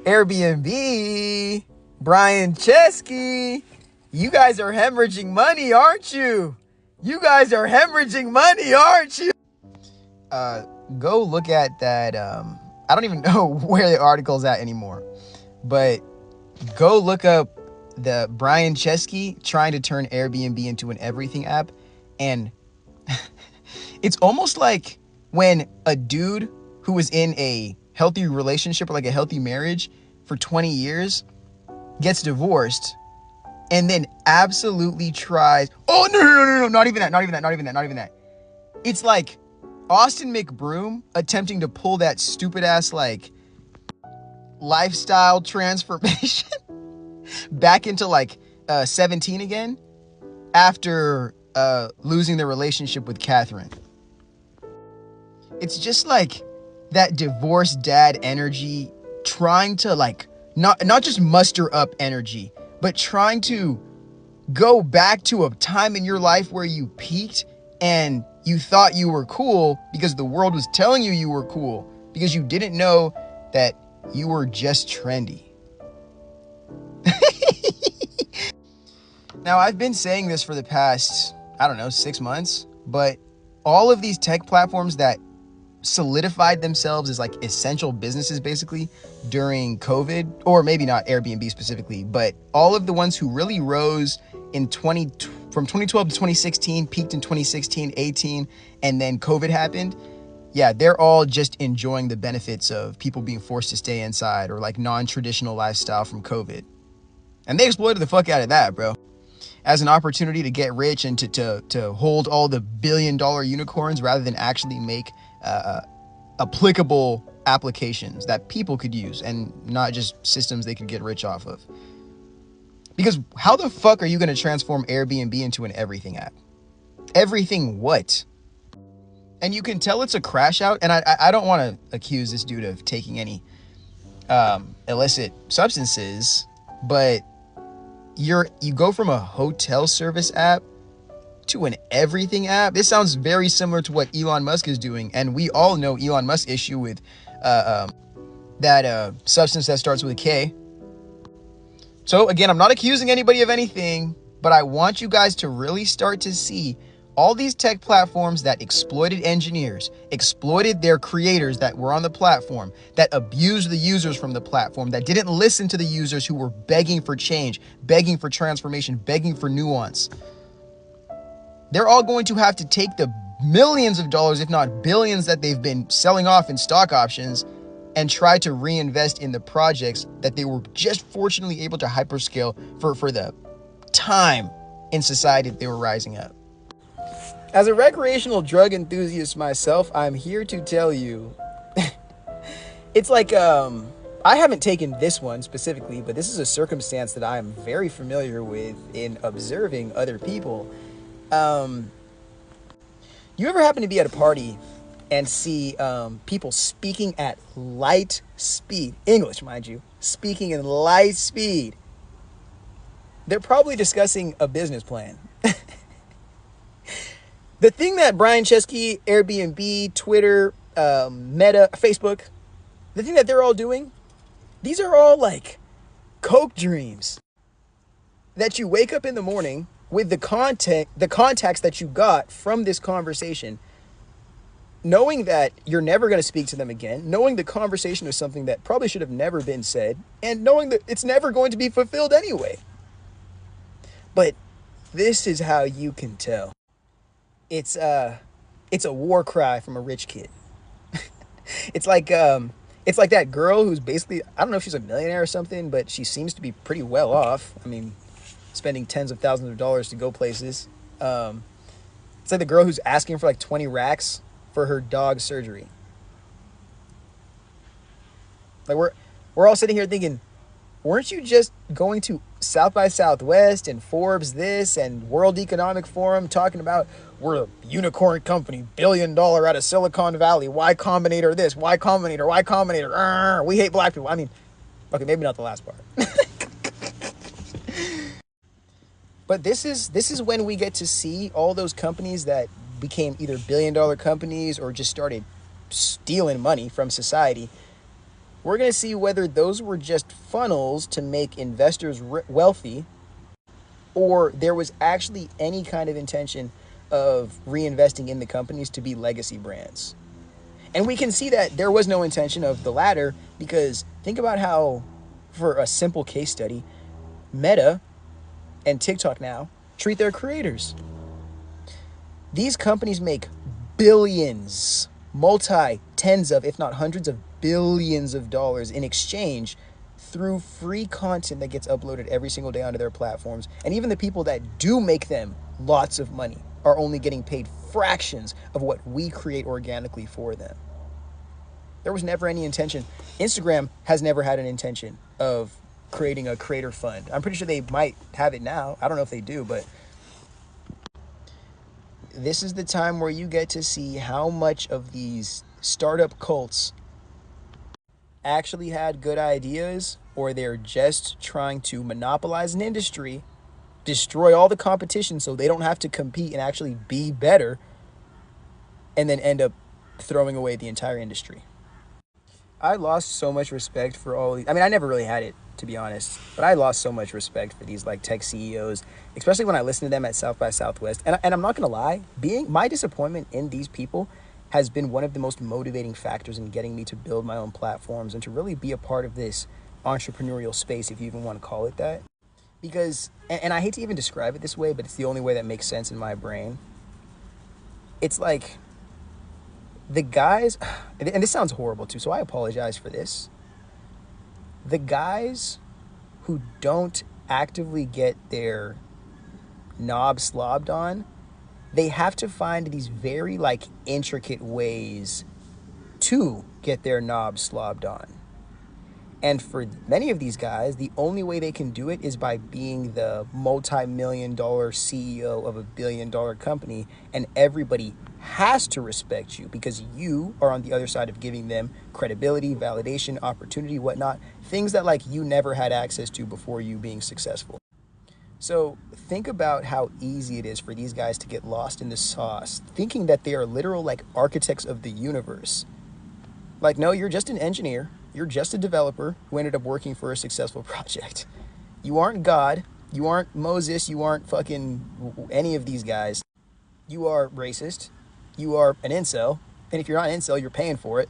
Airbnb, Brian Chesky, you guys are hemorrhaging money, aren't you? You guys are hemorrhaging money, aren't you? Go look at that. I don't even know where the article's at anymore, but go look up the Brian Chesky trying to turn Airbnb into an everything app. And it's almost like when a dude who was in a healthy relationship or like a healthy marriage for 20 years gets divorced and then absolutely tries. Oh, no, not even that. It's like Austin McBroom attempting to pull that stupid ass like lifestyle transformation back into like 17 again after losing the relationship with Catherine. It's just like that divorced dad energy trying to like not just muster up energy, but trying to go back to a time in your life where you peaked and you thought you were cool because the world was telling you you were cool because you didn't know that you were just trendy. Now, I've been saying this for the past, 6 months, but all of these tech platforms that solidified themselves as like essential businesses basically during COVID, or maybe not Airbnb specifically, but all of the ones who really rose in from 2012 to 2016, peaked in 2016, 18, and then COVID happened. Yeah, they're all just enjoying the benefits of people being forced to stay inside or like non-traditional lifestyle from COVID. And they exploited the fuck out of that, bro, as an opportunity to get rich and to hold all the billion-dollar unicorns rather than actually make applicable applications that people could use and not just systems they could get rich off of. Because how the fuck are you going to transform Airbnb into an everything app? Everything what? And you can tell it's a crash out. And I don't want to accuse this dude of taking any illicit substances, but you go from a hotel service app to an everything app. This sounds very similar to what Elon Musk is doing. And we all know Elon Musk's issue with that substance that starts with a K. So again, I'm not accusing anybody of anything, but I want you guys to really start to see all these tech platforms that exploited engineers, exploited their creators that were on the platform, that abused the users from the platform, that didn't listen to the users who were begging for change, begging for transformation, begging for nuance. They're all going to have to take the millions of dollars, if not billions, that they've been selling off in stock options and try to reinvest in the projects that they were just fortunately able to hyperscale for the time in society that they were rising up. As a recreational drug enthusiast myself, I'm here to tell you, it's like, I haven't taken this one specifically, but this is a circumstance that I am very familiar with in observing other people. You ever happen to be at a party and see people speaking at light speed, English, mind you, speaking in light speed? They're probably discussing a business plan. The thing that Brian Chesky, Airbnb, Twitter, Meta, Facebook, the thing that they're all doing, these are all like coke dreams that you wake up in the morning with the contacts that you got from this conversation, knowing that you're never going to speak to them again, knowing the conversation was something that probably should have never been said, and knowing that it's never going to be fulfilled anyway. But this is how you can tell. It's a war cry from a rich kid. It's like that girl who's basically, I don't know if she's a millionaire or something, but she seems to be pretty well off. I mean, spending tens of thousands of dollars to go places. It's like the girl who's asking for like 20 racks for her dog's surgery. Like we're all sitting here thinking, weren't you just going to South by Southwest and Forbes this and World Economic Forum talking about we're a unicorn company, $1 billion out of Silicon Valley, Y Combinator this, Y Combinator, we hate black people. I mean, okay, maybe not the last part. But this is when we get to see all those companies that became either $1 billion companies or just started stealing money from society We're going to see whether those were just funnels to make investors wealthy, or there was actually any kind of intention of reinvesting in the companies to be legacy brands. And we can see that there was no intention of the latter, because think about how, for a simple case study, Meta and TikTok now treat their creators. These companies make billions, tens of, if not hundreds of billions of dollars in exchange through free content that gets uploaded every single day onto their platforms. And even the people that do make them lots of money are only getting paid fractions of what we create organically for them. There was never any intention. Instagram has never had an intention of creating a creator fund. I'm pretty sure they might have it now. I don't know if they do, but this is the time where you get to see how much of these startup cults actually had good ideas, or they're just trying to monopolize an industry, destroy all the competition so they don't have to compete and actually be better, and then end up throwing away the entire industry. I lost so much respect for all these. I mean, I never really had it, to be honest, but I lost so much respect for these like tech CEOs, especially when I listened to them at South by Southwest. And I'm not gonna lie, my disappointment in these people has been one of the most motivating factors in getting me to build my own platforms and to really be a part of this entrepreneurial space, if you even want to call it that. Because, and I hate to even describe it this way, but it's the only way that makes sense in my brain. It's like the guys, and this sounds horrible too, so I apologize for this. The guys who don't actively get their knob slobbed on, they have to find these very like intricate ways to get their knob slobbed on. And for many of these guys, the only way they can do it is by being the multi-million-dollar CEO of a billion-dollar company, and everybody has to respect you because you are on the other side of giving them credibility, validation, opportunity, whatnot, things that like you never had access to before you being successful. So think about how easy it is for these guys to get lost in the sauce, thinking that they are literal like architects of the universe. Like, no, you're just an engineer. You're just a developer who ended up working for a successful project. You aren't God. You aren't Moses. You aren't fucking any of these guys. You are racist. You are an incel. And if you're not an incel, you're paying for it.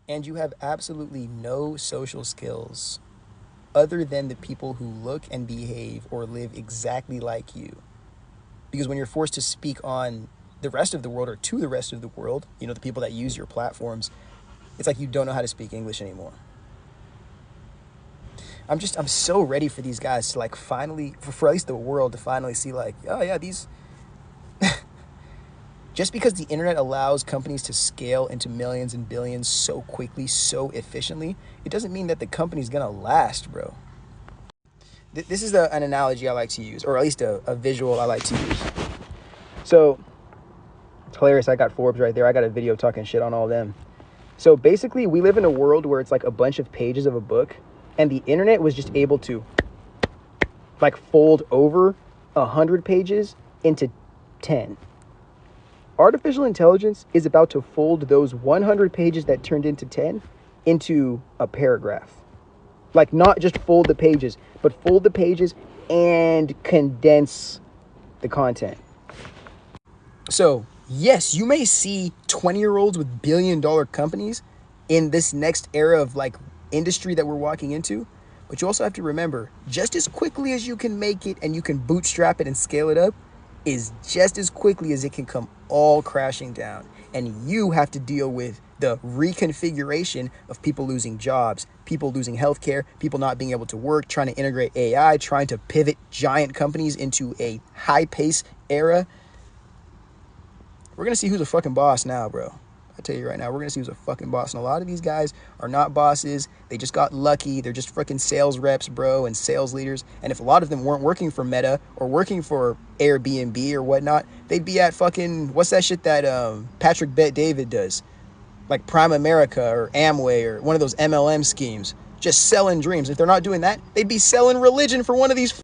And you have absolutely no social skills other than the people who look and behave or live exactly like you. Because when you're forced to speak on the rest of the world or to the rest of the world, you know, the people that use your platforms, it's like you don't know how to speak English anymore. I'm so ready for these guys to like finally, for at least the world to finally see like, oh yeah, these, just because the internet allows companies to scale into millions and billions so quickly, so efficiently, it doesn't mean that the company's gonna last, bro. This is an analogy I like to use, or at least a visual I like to use. So, it's hilarious, I got Forbes right there. I got a video talking shit on all of them. So basically, we live in a world where it's like a bunch of pages of a book, and the internet was just able to like fold over 100 pages into 10. Artificial intelligence is about to fold those 100 pages that turned into 10 into a paragraph. Like, not just fold the pages, but fold the pages and condense the content. So yes, you may see 20-year-olds with billion-dollar companies in this next era of like industry that we're walking into, but you also have to remember, just as quickly as you can make it and you can bootstrap it and scale it up, is just as quickly as it can come all crashing down. And you have to deal with the reconfiguration of people losing jobs, people losing healthcare, people not being able to work, trying to integrate AI, trying to pivot giant companies into a high-pace era. We're going to see who's a fucking boss now, bro. I tell you right now, we're going to see who's a fucking boss. And a lot of these guys are not bosses. They just got lucky. They're just freaking sales reps, bro, and sales leaders. And if a lot of them weren't working for Meta or working for Airbnb or whatnot, they'd be at fucking, what's that shit that Patrick Bet-David does? Like Prime America or Amway or one of those MLM schemes. Just selling dreams. If they're not doing that, they'd be selling religion for one of these